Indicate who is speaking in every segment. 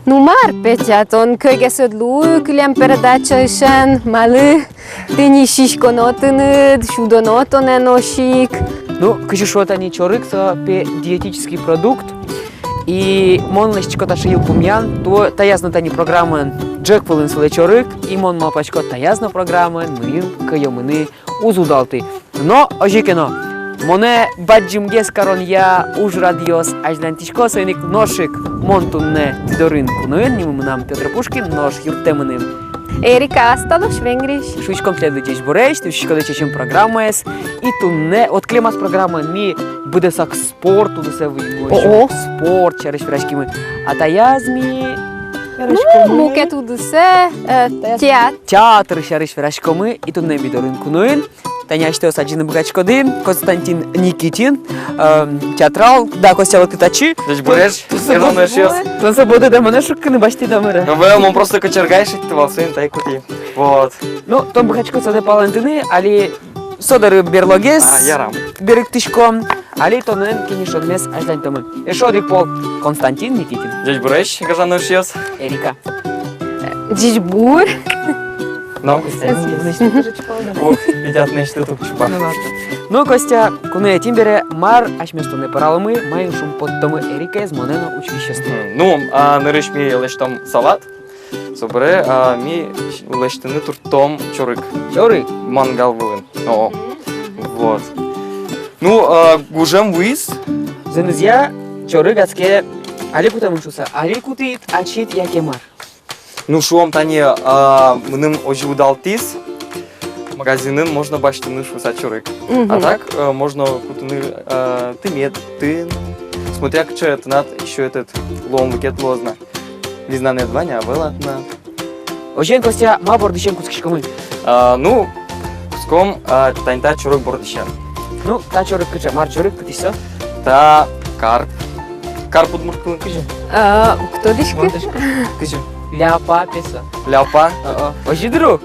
Speaker 1: Numar Петятон, kögesödlú, külön передачаишен, малы, тыни шишконотыны, шудонотоненошик.
Speaker 2: Ну, кыжишот они чорыкса пе диетический продукт. И мон лещко ташил пумян, то таязна тани программы Джек Пылын сылы чорык, и мон мапачко таязна программы, мы кайомыны узудалты. Но, ожикено, моне баджимгес карон я уж радиос ажлантичко сойник ношик монтунне тидорын кунуэн, нимы нам Петр Пушкин, нож юртемыным.
Speaker 1: Эрика Асталош, венгриш.
Speaker 2: Шучком следует борещ, ты шкода чечем программес, и тунне, от клемас программы ми буде сак спорт, туды се выйму, спорт, через врачки мы, а таязми,
Speaker 1: Ну, муке тудысе,
Speaker 2: театр, через врачки мы, и тунне бидорын кунуэн, Таня что саджины богачкоды, Константин Никитин, театрал, да, Костя вот и тачи.
Speaker 3: Дэж борещ, я думаю, сейчас.
Speaker 2: Тон свободы да мене шукки не бачти да мира.
Speaker 3: Ну, он просто кочергаешь, ты волсын, тай кути. Вот.
Speaker 2: Ну, том богачко це де палантини, али содары берлогес,
Speaker 3: ярам.
Speaker 2: берегтишком, али тонен кинишон мес ажлань томен. Ешоди пол Константин Никитин.
Speaker 3: Дэж борещ, кажану сейчас.
Speaker 2: Эрика.
Speaker 1: Джичбур.
Speaker 3: Ну, вот, видят нечто тут чупа.
Speaker 2: Ну, Костя, куне тимбере мар ашместоне паралымы, майын шум подтомы Эрика из Монено училищества.
Speaker 3: Ну, нырыш ми лештом салат. Собре, ми лештыны туртом чорык.
Speaker 2: Чорык?
Speaker 3: Мангал вылын. О, вот. Ну, гужем виз.
Speaker 2: Зенезия чорык ацке али кутам учуса, али кутит ачит якемар.
Speaker 3: Ну, шуом тани мыным ожиудалтис. Магазинын можно баштыны шуса чорык. А так можно кутыны тымет, тын. Смотря к чему это надо, еще этот лом выкет лозна. Не знаю, нет Ваня, а вылатна.
Speaker 2: Ожен Костя ма бордышен кускишкомы.
Speaker 3: Ну, куском таньта чорык бордышен.
Speaker 2: Ну, та чорык кыча, мар чорык кытышса.
Speaker 3: Та карп. Карп удмурткылын кыжы.
Speaker 1: Кто дышки?
Speaker 3: Кыжы.
Speaker 2: Ляпа песа.
Speaker 3: Ляпа.
Speaker 2: Ожидру.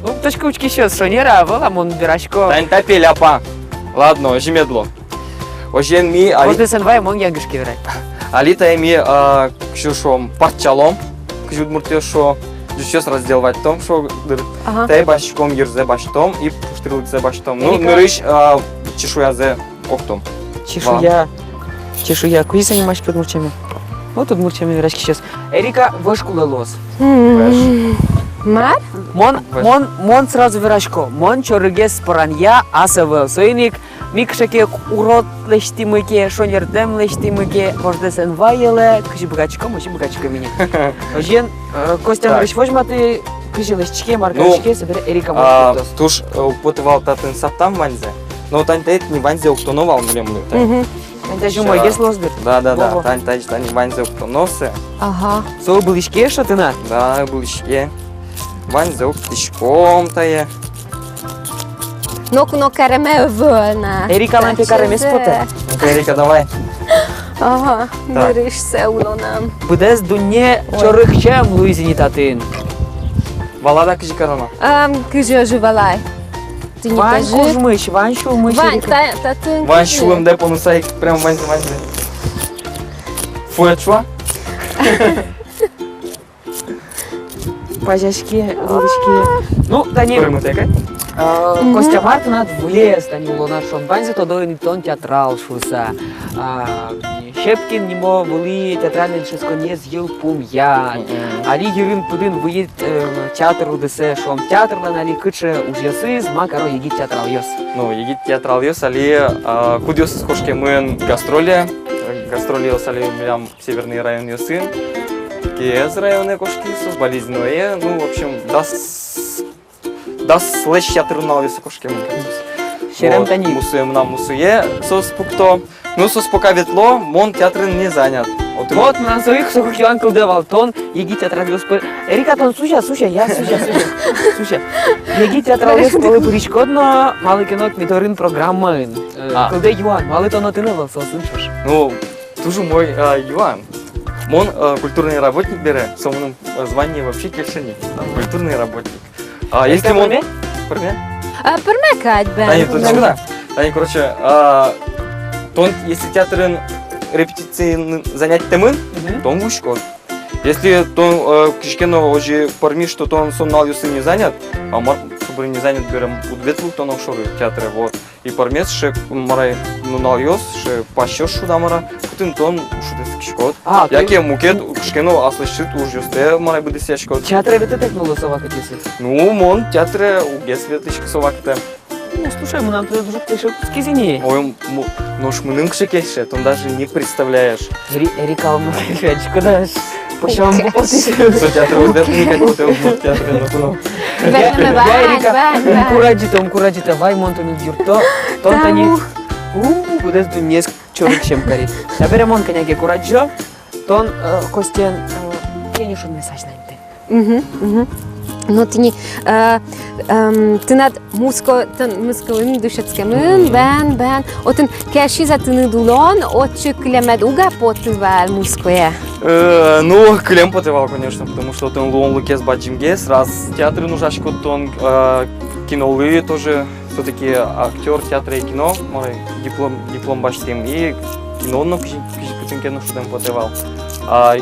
Speaker 2: Ну, точка учки сейчас шонера, вала мон бирашко.
Speaker 3: Таньта пе ляпа. Ладно, ожи медло. Ожен ми
Speaker 2: Можно сенвай мон янгышки верать.
Speaker 3: алита ми кыжы шом парчалом. Кыжы удмуртё шо. Сейчас разделывать том, что тай башком ерзе баштом и пуштырылык баштом. Ну, нырыш чешуя зе октом.
Speaker 2: Чешуя, куи занимаешь под мурчами? Вот тут мурчами верашки сейчас. Эрика вышкула лос.
Speaker 1: Мар?
Speaker 2: Мон сразу верашко. Мон чорыгес поранья асавел. Сойник микшаке урод лештимыке, шонердем лештимыке, можно сенвайеле, кыжи богачко, мочи богачко меня. Ожен, Костя, говоришь, возьма ты кыжи лештичке, маркачке, собери Эрика моркутос.
Speaker 3: Туш употывал татын саптам ванзе. Но таньта не ванзе уктоновал млемлю.
Speaker 2: Это же мой гес лосбер.
Speaker 3: Да, таньта не ванзе уктоносы.
Speaker 1: Ага.
Speaker 2: Сол был ишке, что ты на?
Speaker 3: Да, был ишке. Ванзе уктишком тае.
Speaker 1: Но караме вълна.
Speaker 2: Эрика лампе караме спота.
Speaker 3: Эрика, давай.
Speaker 1: Ага, нырыш се улонам.
Speaker 2: Будес дуне чорых чем Луизини татын.
Speaker 3: Валада кыжи карама.
Speaker 1: Кыжы оживалай. Ты не
Speaker 2: Вань
Speaker 1: кажи.
Speaker 2: кужмыш, Вань шумыш.
Speaker 1: Вань, татын.
Speaker 3: Вань шулым дай понусай прям ванзе. Фуя чуа?
Speaker 2: Пазяшки, ловички. Ну, да не. Костя Мартинат в лес, да не луна шон. Ванзе то дойный тон театрал шуса. Шепкин немо были театральный шесконец ел пумьян. Али юрин пудын выйдет театр удесе шом театр али кыче уж ясыз, макаро егит театрал йос.
Speaker 3: Ну, егит театрал йос, али кудёс с кошки мын гастроли. Гастроли йос али млям северный район йосын. Кез районы кошки сос болезненное. Ну, в общем, дас слэш театрнал йос кошки мын.
Speaker 2: Шерем тани.
Speaker 3: Мусуем на мусуе сос пукто. Ну, сос пока ветло, мон театрын не занят.
Speaker 2: Вот на своих сухохиан колдевал тон, егит театрал йос. Эрика тон слушай, я слушай. Егит театрал йос полы буричкодно, малый кинок миторин программын. Колде Юан, малый тон отынывал слышишь?
Speaker 3: Ну, тоже мой Юан. Мон культурный работник бере, самым звание вообще кельшини. Культурный работник. Если мон...
Speaker 1: Пырме кать бен.
Speaker 3: Таня, тут сюда. Таня, короче, тон, если театрын репетиции занять темын, то он вышкод. Если то кишкено уже парми, что то он сон налюсы не занят, а мар собой не занят берем у две двух тонов шоры театре вот. И пармес ше марай ну налюс ше пащош шудамара, кутин тон шудес кишкот. Яке мукет кишкено аслышит уже сте марай будет сячкот.
Speaker 2: Театре бите технуло сова катисы.
Speaker 3: Ну мон театре у гесве тышка совакте.
Speaker 2: Ну, слушай, мы нам тут уже тише скизини.
Speaker 3: Ой, ну ж мынын кшекеше, он даже не представляешь.
Speaker 2: Эрика, куда ж почему
Speaker 3: Что театр уйдет, не хотел в театре, ну.
Speaker 2: Кураджита, вай монтони дюрто, тонтани. Куда ты мне чорик чем карит. Я берем он коняки кураджо, тон костян, я не шумный сачнанте.
Speaker 1: No tini, tynad muskałym duszeckiemym, ben, o ten keshi za tyny dulon, отче клемед уга потывал муское.
Speaker 3: Ну, клем потывал, конечно, потому что он луон лукес баджимгес, раз театры нужашко, он кинолы тоже, все-таки актер театра и кино, мой диплом баштем, и кино на пижикутинке, что там потывал. А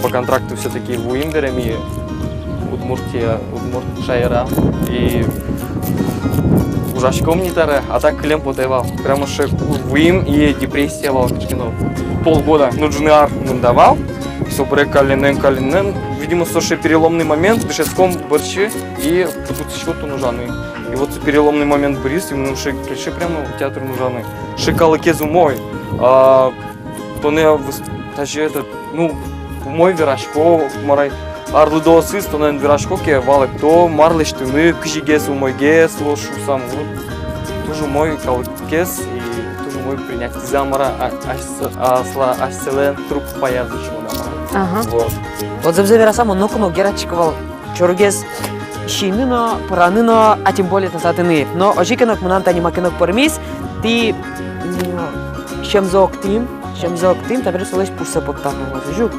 Speaker 3: по контракту все-таки в Уимберем и Удмуртия, Удмуртшайра и ужашком не таре, а так клем потевал. Прямо что вим и депрессия волкачкино. Полгода нужнар давал, собре калинен. Видимо, слушай, переломный момент в Бешецком борщи и тут что-то нужаны. И вот переломный момент в Борис, именно ши прямо в театр нужаны. Шикалы кезу мой, то не даже этот, ну, мой вирашко, марай. Арлудосы, что на вирашкоке валек то марлиш ты мы кжигес у мой гес лошу сам вот тоже мой калкес и тоже мой принять замара асла аселен труп поязычу на
Speaker 1: Ага.
Speaker 2: Вот за вера само ноконо герачковал чоргес шиныно параныно, а тем более тазатыны. Но ожикенок мананта не макенок пармис ты шемзок тим, табер солеш пурса поктахнула жук.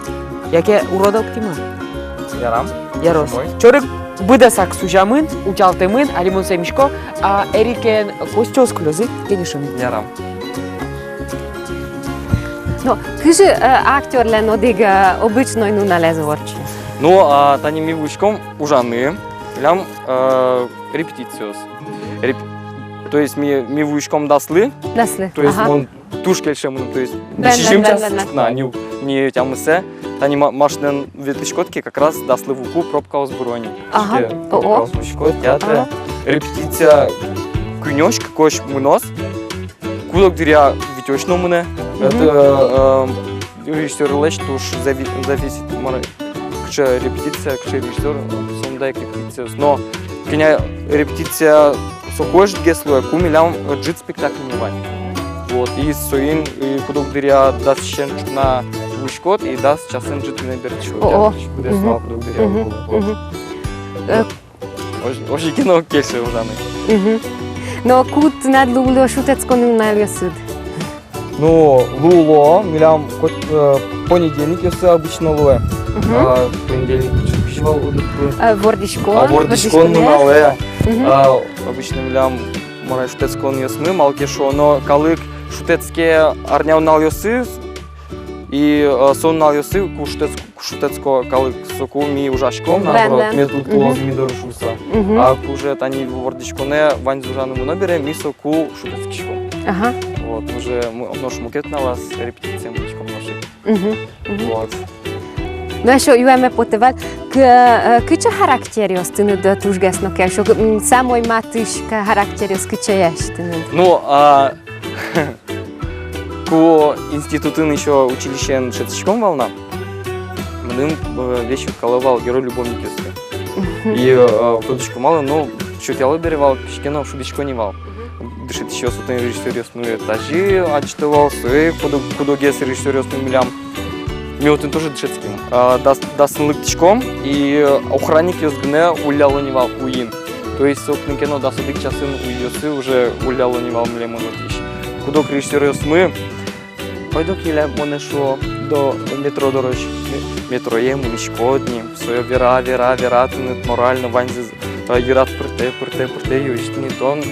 Speaker 2: Яке уродок тима?
Speaker 3: Ярам.
Speaker 2: Ярос. Чорик быдасак сужамын, учалтымын, алимон семишко, а эрикен костёс клёзы, генишым.
Speaker 3: Ярам.
Speaker 1: No, кыжы актер лен одиг обычной ну налезворчи.
Speaker 3: Ну, а тани ми вучком ужаны, лям репетициос. То есть ми вучком даслы,
Speaker 1: Наслы.
Speaker 3: то есть он тушкельшем, то есть не тямысе. Тани машнен ветличкотки как раз дасли вуку пробка озброни.
Speaker 1: Ага.
Speaker 3: Пробка озброни. Театре. Репетиция кунёшка кош мунос. Кулок дыря витёчно муне. Это режиссер леч туш зависит мара. Кча репетиция, кча режиссер сондай репетиция. Но кеня репетиция сокош гесло кумилям джит спектакль не вань. Вот и соин и кулок дыря даст на Вишкот и даст часен жить на берчу. Очень кино кеше ужаны.
Speaker 1: Но кут над луло шутецко ну налезуд.
Speaker 3: Ну, луло, милям понедельник, если обычно луэ. Понедельник пищевал.
Speaker 1: Вордишко.
Speaker 3: Вордишко ну нале. Обычно милям морай шутецко ну ясны, малкешо, но калык шутецке арняу нал ясы. И сон налёсы кушетецко калык соку ми ужашком наоборот метод клоз ми дорушуса. А уже тани вордичко не вань зужану набере ми соку шутецкишко.
Speaker 1: Ага.
Speaker 3: Вот уже наш мукет на вас репетиция мучком наши. Вот.
Speaker 1: Ну еще юэме потевал кыча характериос тыны да тужгесно кешо самой матышка характериос кыча яштыны.
Speaker 3: Ну ку институтын еще училище шетчком волна. Мным вещи коловал герой любовникеска. И кудочку мало, но чуть я беревал, кишкена шудочку не вал. Дышит еще сутен режиссер ясную этажи, отчитывал свои кудогес режиссер ясную милям. Милтон тоже дышецким. Даст лыктичком и охранник ясгне уляло не вал уин. То есть собственно кино даст один часын уйосы уже уляло не вал милем онотищ. Кудок режиссер ясную. Пойду киля монешло до метро дорож. Метро ему нишкодні, своє віра, ти не морально ванзі гірат перте, юристні тон.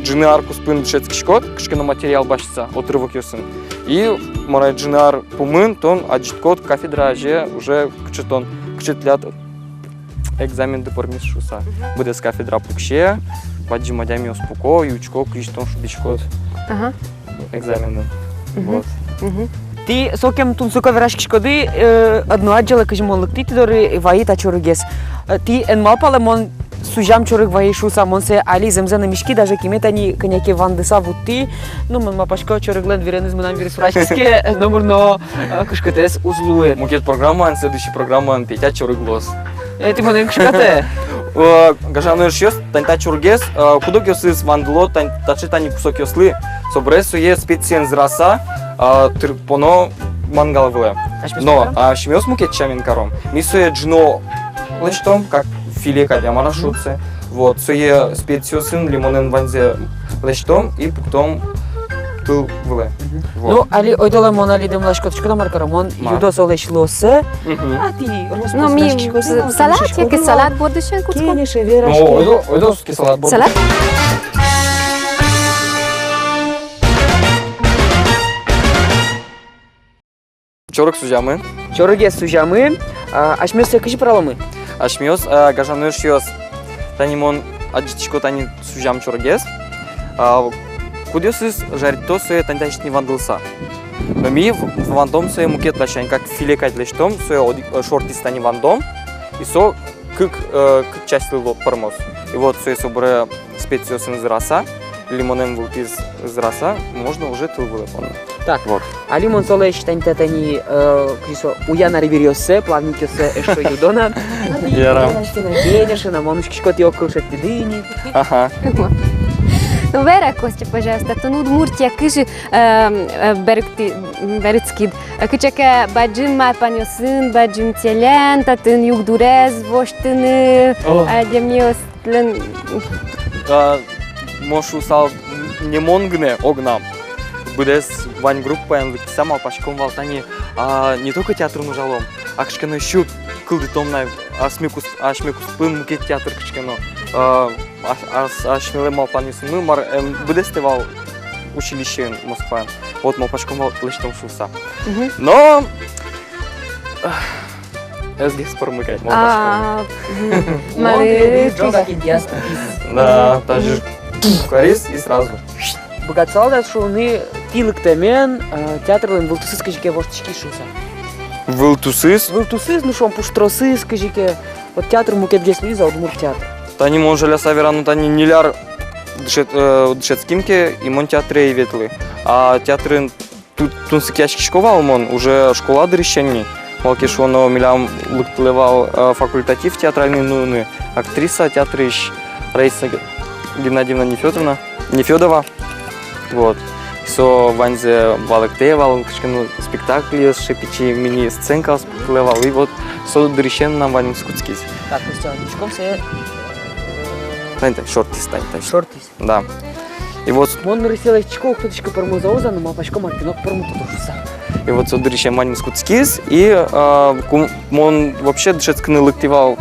Speaker 3: джинар куспын дышецкий шкот, кышкено материал башится, отрывок ёсын. И морай джинар пумын, тон аджиткот кафедра же уже кчетлят экзамен де пормис шуса. Будет с кафедра пукше, ваджи мадями успуко, ючко, киштон шубичкот.
Speaker 1: Ага.
Speaker 3: Экзамены. Вот.
Speaker 2: Ти сокем тун сука верашки шкоди одну аджала кажемо лектити дори ваита чоргес. Ти ен малпале мон сужам чорг ваи шуса мон се али земзена мишки даже киметани коняки вандеса вути. Ну мон мапашко чорглен виренез манам вирис праческе номерно кышкетес узлуе.
Speaker 3: Мукет программа, следующая программа Петя Чорыглос.
Speaker 2: Ти мон кышкете.
Speaker 3: Гажану шьёс, танта чургес, кудок ёсыз вандло, тачи тани кусок ёслы, собресу е специен зраса, поно мангал вле. Но, шмёс мукет чамин каром. Мисуе джно лечтом, как филе кадяма на шутце. Вот, суе специосын лимонен ванзе лечтом и потом тыл вле.
Speaker 2: Ну, али ойдола мон али дем лашкоточку на маркарамон, юдос олеш лосе. А ти
Speaker 1: Ну, ми салат, який салат будеш куцко?
Speaker 2: Кенеше верашки.
Speaker 3: Ну, ойдоский салат был.
Speaker 1: Салат?
Speaker 3: Чорок сужамы.
Speaker 2: Чорге сужамы, ашмёсе кыжы праламы.
Speaker 3: Ашмёс, гажану шьёс, танимон аджичко тани сужам чоргес. Кудесыз жарито суе тантачни вандылса. Но ми вандом суе мукет лашань, как филе кайтлештом, суе шортис тани вандом, и со кык часть лило пармос. И вот суе собре специосын из раса, лимонем вылт из раса, можно уже тыл вылепон.
Speaker 2: Так,
Speaker 3: вот.
Speaker 2: Али мон солеш тантатани кисо уяна ривириосе, плавникосе эшо юдона.
Speaker 3: Яра.
Speaker 2: Кенеше на монушки шкот ёкылшет тидыни.
Speaker 3: Ага.
Speaker 1: Ну, Вера, Костя, пожалуйста, то ну Удмуртия кыжы берецкид. Кычаке баджим мапаньо сын, баджим телен, татын юг дурез, воштыны, демниос тлен.
Speaker 3: Мошу сал не монгне огнам. Будес вань группа, сама пашком валтани не только театр нужалом, а кышкено еще кылды томнай, ашмекус пын мукет театр кышкено. Ашмеле малпани сыны мар будестевал училище Москва. Вот малпашком лештом шуса. Но здесь промыкать малпашком. Да, даже корис и сразу.
Speaker 2: Богатсал да шуны тилыктемен театрлын вылтусыз кыжыке воштички шуса.
Speaker 3: Вылтусыз?
Speaker 2: Вылтусыз, ну шон пуштросыз кыжыке. Вот театр мукет гесли за Удмурт театр.
Speaker 3: Тани мон жаля саверану тани ниляр дышецкимке и мон театре и ветлы. А театрын тут тунсыкяшки шкова мон уже школа дырещенни. Малкиш он милям лыктылевал факультатив театральный нуны. Актриса театрыш Раиса Геннадьевна Нефёдова. Вот. Со ванзе валектевал, кышкыну спектакли с шепичи мини-сценка сплевал. И вот со дырещен нам ваним скутскис.
Speaker 2: Так, Костя, ничком се...
Speaker 3: Тантай, шортис, тантай.
Speaker 2: Шортис.
Speaker 3: Да. И вот...
Speaker 2: Мон нарисела чко, кто-то пармозауза, но мапашко маркинок пармутутушуса.
Speaker 3: И вот со дырещен ваним скутскис. И он вообще дышецкыны лыктевал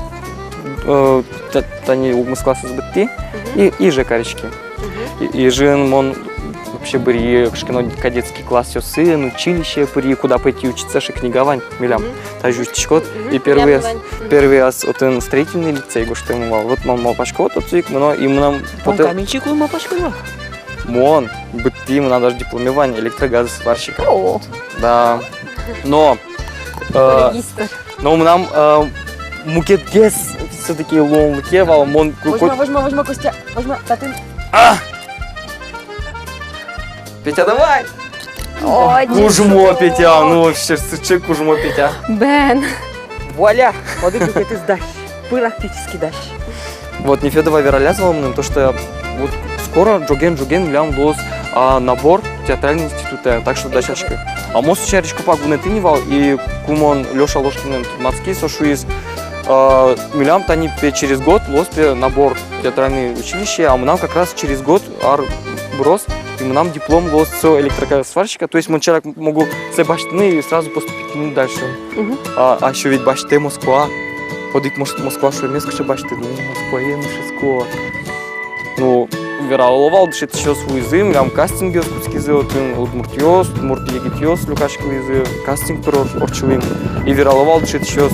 Speaker 3: тани умыскласы сбытти. И же каречки. И жен он вообще бери кышкыно кадетский класс сын, училище бери, куда пойти учиться, ши книговань милям. Тажу чкот. И первый раз вот он строительный лицей гошты мал. Вот мал пашко тот цик, но и нам
Speaker 2: потом каменчик у мапашко.
Speaker 3: Мон бытти, мы даже дипломирование электрогазосварщика.
Speaker 1: О.
Speaker 3: Да. Но нам мукет гес все-таки лом лыкевал, мон.
Speaker 2: Возьма, Костя, возьма, татын.
Speaker 3: Петя, давай!
Speaker 1: О,
Speaker 3: Кужмо, Петя, ну вообще, сычек кужмо, Петя.
Speaker 1: Бен.
Speaker 2: Вуаля, воды букет из дащ, практически дащ.
Speaker 3: Вот Нефёдова веролязывала мне то, что вот скоро джоген лям лос набор театрального института, так что дачашка. А мост чаречку пагунетинивал и кумон Лёша Ложкин Мацкий сошуис милям тани через год лос набор театральное училище, а мы нам как раз через год брос. И нам диплом лос электросварщика, то есть мы человек могу с баштаны и сразу поступить дальше. А еще ведь башты Москва, ходит Москва, что место башты, ну Москва, Шеско. Ну вираловал, дышит еще свой язык, гам кастинг геоскутский язык, удмуртиос, муртиегитиос, люкашкил язык, кастинг орчилым, и вираловал, дышит еще,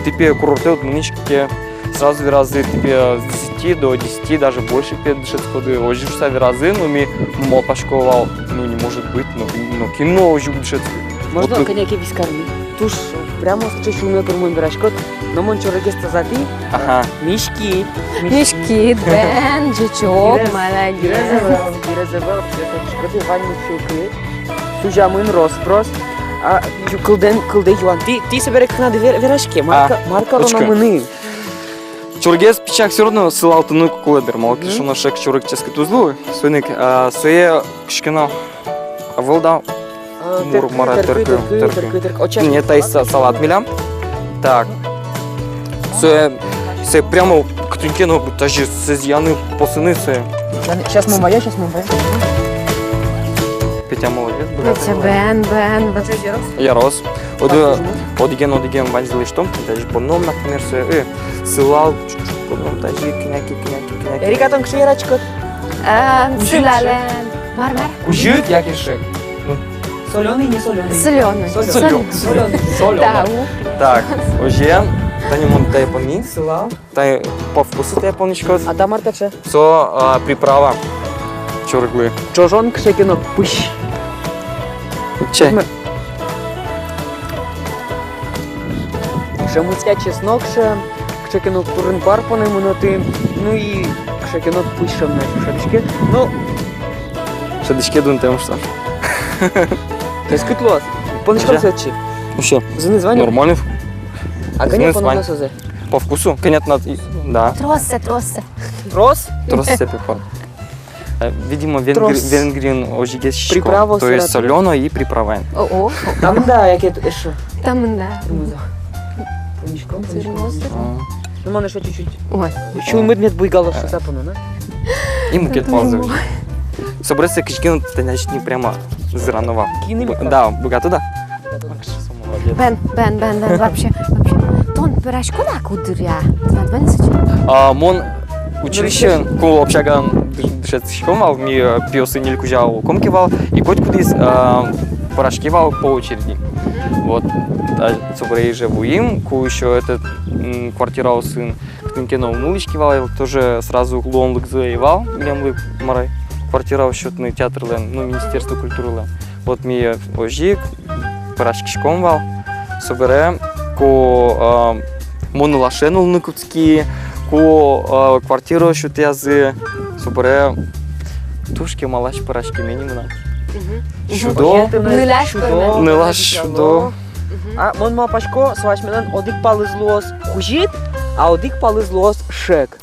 Speaker 3: типе курорты, вот нынешние сразу виразы, типе с 10 до 10, даже больше дышит сходы, ожившся виразы, но ми мол пашковал, ну не может быть, но кино ожив дышит.
Speaker 2: Можна
Speaker 3: Вот
Speaker 2: коняки вискарні. Туж прямо з чому кормуємо бірашкот, но мон чорогес тазати,
Speaker 3: Ага.
Speaker 2: мішки.
Speaker 1: Мішки, бен, жичок, молодець.
Speaker 2: Бірезевел, шкоди ванні чуки, сужамин розпрос, а кылде юан. Ти себе рекнады вирашке, марка
Speaker 3: точка.
Speaker 2: ронамыны.
Speaker 3: Чургес пичак все равно ссылал тыны кукуледер, мол киш оно шек чурик чески тузлу, сойник, сое кишкина авылда. Мурмара теркü. Не, тай салат милям. Так. Це прямо ктункено даже сезяны посыны це.
Speaker 2: Сейчас моя.
Speaker 3: Петя молодец.
Speaker 1: Це бен.
Speaker 3: Я рос. Одиген ванзили что? Даже поном, например, це ссылал поном даже княки.
Speaker 2: Ерика там кширачкот.
Speaker 1: Силален. Мармар.
Speaker 3: Кужит як ішек.
Speaker 2: Соленый, не соленый.
Speaker 1: Солений.
Speaker 2: Соленый.
Speaker 3: Так, ожен. Та не мон та японі.
Speaker 2: Сылал.
Speaker 3: Та по вкусу та японічко.
Speaker 2: А там артаче.
Speaker 3: Со приправа. Чоргли.
Speaker 2: Чожон кшекинок пыщ.
Speaker 3: Че?
Speaker 2: Шемуця чеснок ще, кшекинок курин парпони моноти, ну і кшекинок пыщем на шадички. Ну,
Speaker 3: Шадички дун тем що.
Speaker 2: це скитлос. Понечком
Speaker 3: Вже?
Speaker 2: сечі.
Speaker 3: Ну що,
Speaker 2: Зини звання.
Speaker 3: нормально.
Speaker 2: А коня
Speaker 3: Зини
Speaker 2: понадо
Speaker 3: звань.
Speaker 2: созе.
Speaker 3: По вкусу? Конечно, да.
Speaker 1: Тросе.
Speaker 2: Рос.
Speaker 3: Тростепекор. Видимо,
Speaker 2: Трос.
Speaker 3: венгрин ожигес
Speaker 2: Приправа
Speaker 3: то есть
Speaker 2: сирату.
Speaker 3: солено и приправа.
Speaker 1: О,
Speaker 2: Там да, яке тут що.
Speaker 1: там да.
Speaker 2: Понечком.
Speaker 1: Тросе.
Speaker 2: Ну, мене ще чуть-чуть.
Speaker 1: Ой.
Speaker 2: Чуй медмет буйгало, що запано, не?
Speaker 3: И мукет паузы. Собраться кичкин, ты значит не прямо зранова.
Speaker 2: Кинемо.
Speaker 3: Да, богато да.
Speaker 1: Бен, вообще. Тон пирашко на кудыря. Знат ванисыч?
Speaker 3: Мон училище, ко общага дышет шкомал, ми пиосы нельку жал комкивал, и коть кудис порошкивал по очереди. Вот, собрей живу им, ку еще этот квартирал сын, ктынкено мулычкивал, тоже сразу лон лык заевал, гем лык марай. Квартирал счетный театр лен, ну, Министерство культуры лен. Вот ми ожик, порошки шкомвал, собере, ко монолашенул ныкутский, ко квартиру счет язы, собере тушки малаш порошки минимум. Чудо, нылаш чудо.
Speaker 2: А мон ма пашко свашменен одик палызлос хужит, а одик палызлос шек.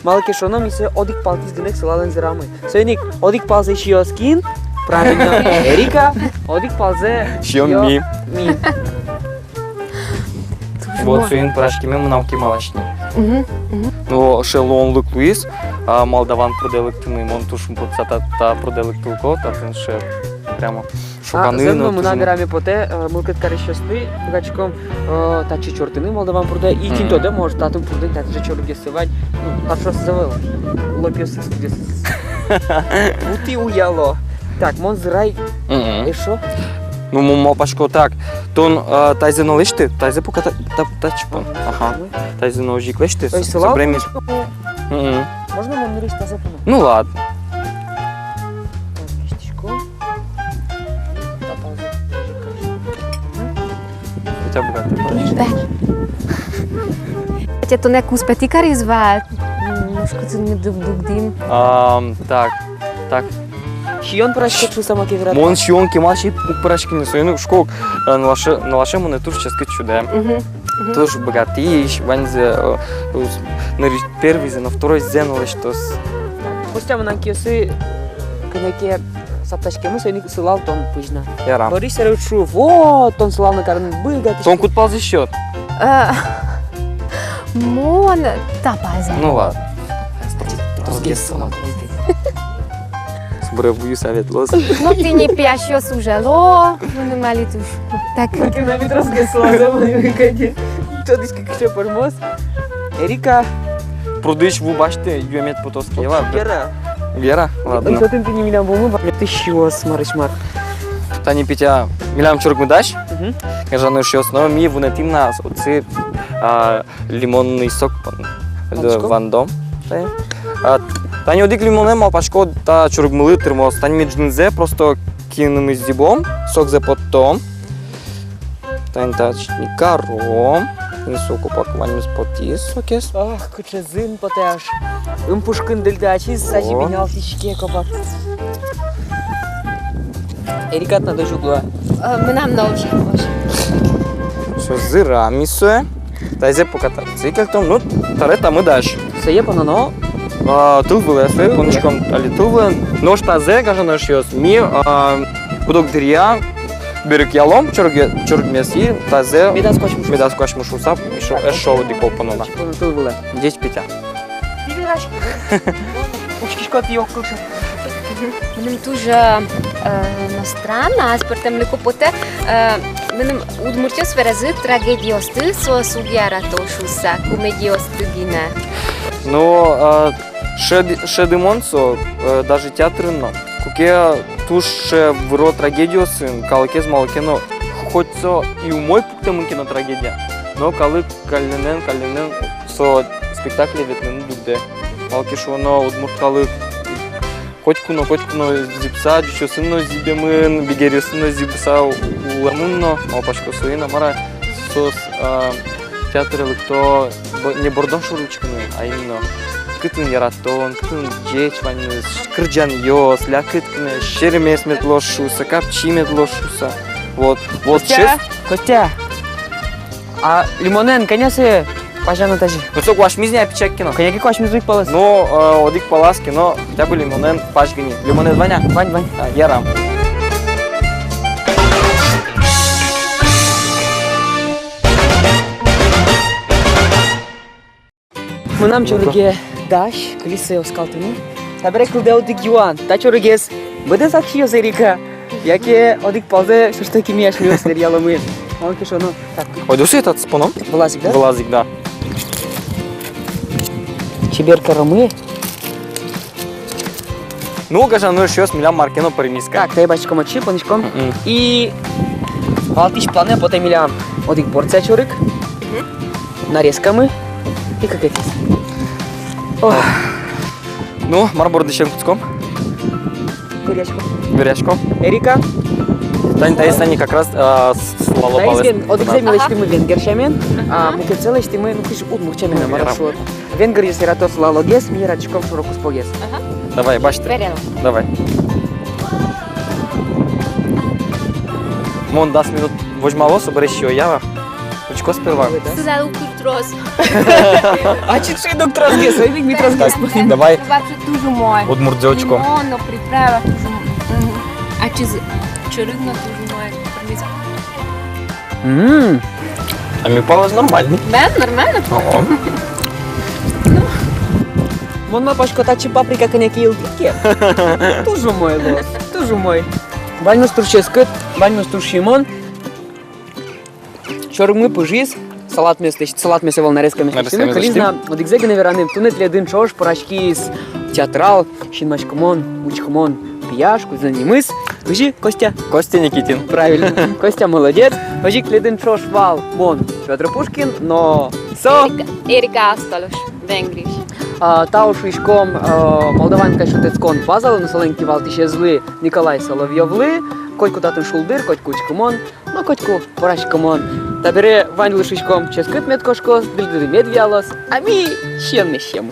Speaker 2: Малки шоно мисе одик палкис гынек сылален зирамы. Сөйник одик палзе шиоскин, правильно, Эрика, одик палзе
Speaker 3: Шио ми. Вот
Speaker 1: Вот.
Speaker 3: сюин порошки минимум науки малашни. Но шелон лык Луис, Молдаван проделык тыны, мон туш та проделык тулко, та тын ше прямо шуканы.
Speaker 2: Земно мы набирами поте, мылкет карещосты, гачком та чечортыны молдаван проде, и тим тоде может татым проде, та чечор гесывать, ну, та шо завел, лопиосы скудес. Ути уяло. Так, мон зрай, и шо?
Speaker 3: Ну, мол пашко так. Тон тайзе налишти, тайзе пока та чпон. Ага. Тайзе ножик лишти.
Speaker 2: То есть сылал?
Speaker 3: Мгм.
Speaker 2: Можно мон нырись та запану?
Speaker 3: Ну ладно.
Speaker 2: Так, кисточку. Та пауза.
Speaker 3: Хотя бы как-то.
Speaker 1: Te to neku spetikari zvát. Možko se mi dugdim.
Speaker 3: Так.
Speaker 2: Шион порошки чу сама кеврат.
Speaker 3: Мон шионки мачи порошки не союну школ на лаше моне тур ческа чудо. Тоже богатыш, ванзе на первый на второй зенолы что с.
Speaker 2: Костя мон анкиосы конеке сапташки мы сөйник сылал тон пыжна.
Speaker 3: Ярам.
Speaker 2: Борис Серучу, вот он сылал на карн быга.
Speaker 3: Тон кут пал за счет.
Speaker 1: Мон тапазе.
Speaker 3: Ну ладно. Бревую совет лос.
Speaker 1: Ну ти не п'ящо сужало. Вони мали туш. Так.
Speaker 2: Как на ветроске слаза выходит. Что дышка кше пормоз. Эрика.
Speaker 3: Продиш в баште юемет потоски.
Speaker 2: Гера.
Speaker 3: Вера? Ладно.
Speaker 2: Что ты не милям бумы, ты чего, смарышмар?
Speaker 3: Тани Петя, милям чурк мы дашь? Кажану щось, но ми вунетим на оце лимонний сок вандом. Тані одик лимоне мапашко та чурк мили термос. Тані міджнзе просто кинемо з дібом, сок зе потом. Тані тачні каром. Тані соку пакуванням з потіс. Окес.
Speaker 2: Ах, кучезин потеш. Пушкин дельдачи, сачи бенял тичке копак. Эрикат надо жугла.
Speaker 1: Нам на вже.
Speaker 3: Що зира місує. Та йзе покатати. Це як там, ну, тарета ми даш.
Speaker 2: Сає панано.
Speaker 3: Тыл вылез, кончиком али тыл вылез. Но что зе, кажется, щось ми кудок дырья, берег ялом, чурк меси, тазе. Медас кош мушуса, шоу дикол панона.
Speaker 2: Тыл вылез.
Speaker 3: 10-5.
Speaker 2: Учкишко ти йох кушав.
Speaker 1: Benim дуже странно, aspărtăm likopote. Benim udmurtios verezit tragediostı, so sugiaratoşusa, komediostı gine.
Speaker 3: Ну, ще демонсо, даже театрно. Куке туше вро трагедио сын, калакез малакено, хоть со и у мой пуктам кино трагедия. Но калы каленен со спектакле ветнен дубде. Малкишо но удмурткалы хоть куно зипса, дючо сынно зибемын, бигери сынно зипса уламынно, малпашко суина мара сос театры кто не бордон шуручканы, а именно кытын яратон, кытын жеч ванны, кырджан йос, лякыткны, шеремес метлошуса, капчи метлошуса. Вот шесть.
Speaker 2: Костя, а лимонен, конечно, пожалуй, даже.
Speaker 3: Ну сок ваш мизня печак кино.
Speaker 2: Коньяки кваш мизуик палас.
Speaker 3: Ну, одик паласки, но хотя бы лимонен пачгани. Лимонен Ваня?
Speaker 2: Вань.
Speaker 3: Ярам.
Speaker 2: Мы нам чорге даш, клисе оскалтыну. Табере кылде одик юан, та чоргес. Быды сакшио зерика. Яке одик палзе, что кимияш миостер яламы. Он кишо, ну, так.
Speaker 3: Ой, дусы этот с поном?
Speaker 2: Влазик, да?
Speaker 3: Влазик, да.
Speaker 2: Чеберка ромы.
Speaker 3: Ну, кажа, ну еще с милям маркено перемиска.
Speaker 2: Так, дай бачком очи, поничком. И алтиш плане поте милям одик порция чорик. Нарезками. И как это?
Speaker 3: Ну, марбор дышем куцком. Верячком.
Speaker 2: Эрика.
Speaker 3: Тани как раз слава
Speaker 2: Да,
Speaker 3: палец.
Speaker 2: извин, одик земле штимы венгершамен, а муке целый штимы, ну киш удмурчамен, марашот. Венгер если ратос лалогес, ми рачком широко спогес.
Speaker 3: Давай, бачите.
Speaker 1: Верено.
Speaker 3: Давай. Мон 10 минут возьмало, собереш ще ява. Очко сперва.
Speaker 1: Сказал культроз.
Speaker 2: А чичи доктор разгес, а ми разгес.
Speaker 3: Давай,
Speaker 1: Вообще дуже мой.
Speaker 3: от мурдзочко.
Speaker 1: Лимонно приправа дуже. А чи чоригно дуже мой.
Speaker 3: А мій палець нормальний.
Speaker 1: Мен нормально?
Speaker 3: О.
Speaker 2: Мон мапашко тачи паприка коньяки илгике. Тоже мой лос, тоже мой. Бально струческет, бально стручимон. Чормы пыжис, салат место вол нарезками.
Speaker 3: Нарезками
Speaker 2: Кализна, от экзегены вераны, тунет ледын чош, порачки из театрал, шинмачкомон, учкомон, пияшку, занимыс. Выжи, Костя.
Speaker 3: Костя Никитин.
Speaker 2: Правильно. Костя молодец. Выжи, ледын чош вал, мон, Петр Пушкин, но со.
Speaker 1: Erika Asztalos, vengris.
Speaker 2: Таушишком молдаванка шутецкон пазал, но соленки валтище злы Николай Соловьевлы, котьку татын шулдыр, котьку учкомон, но котьку порашкомон. Табере вань лышишком ческет медкошко, дыльдыры медвялос, а ми щен мещему.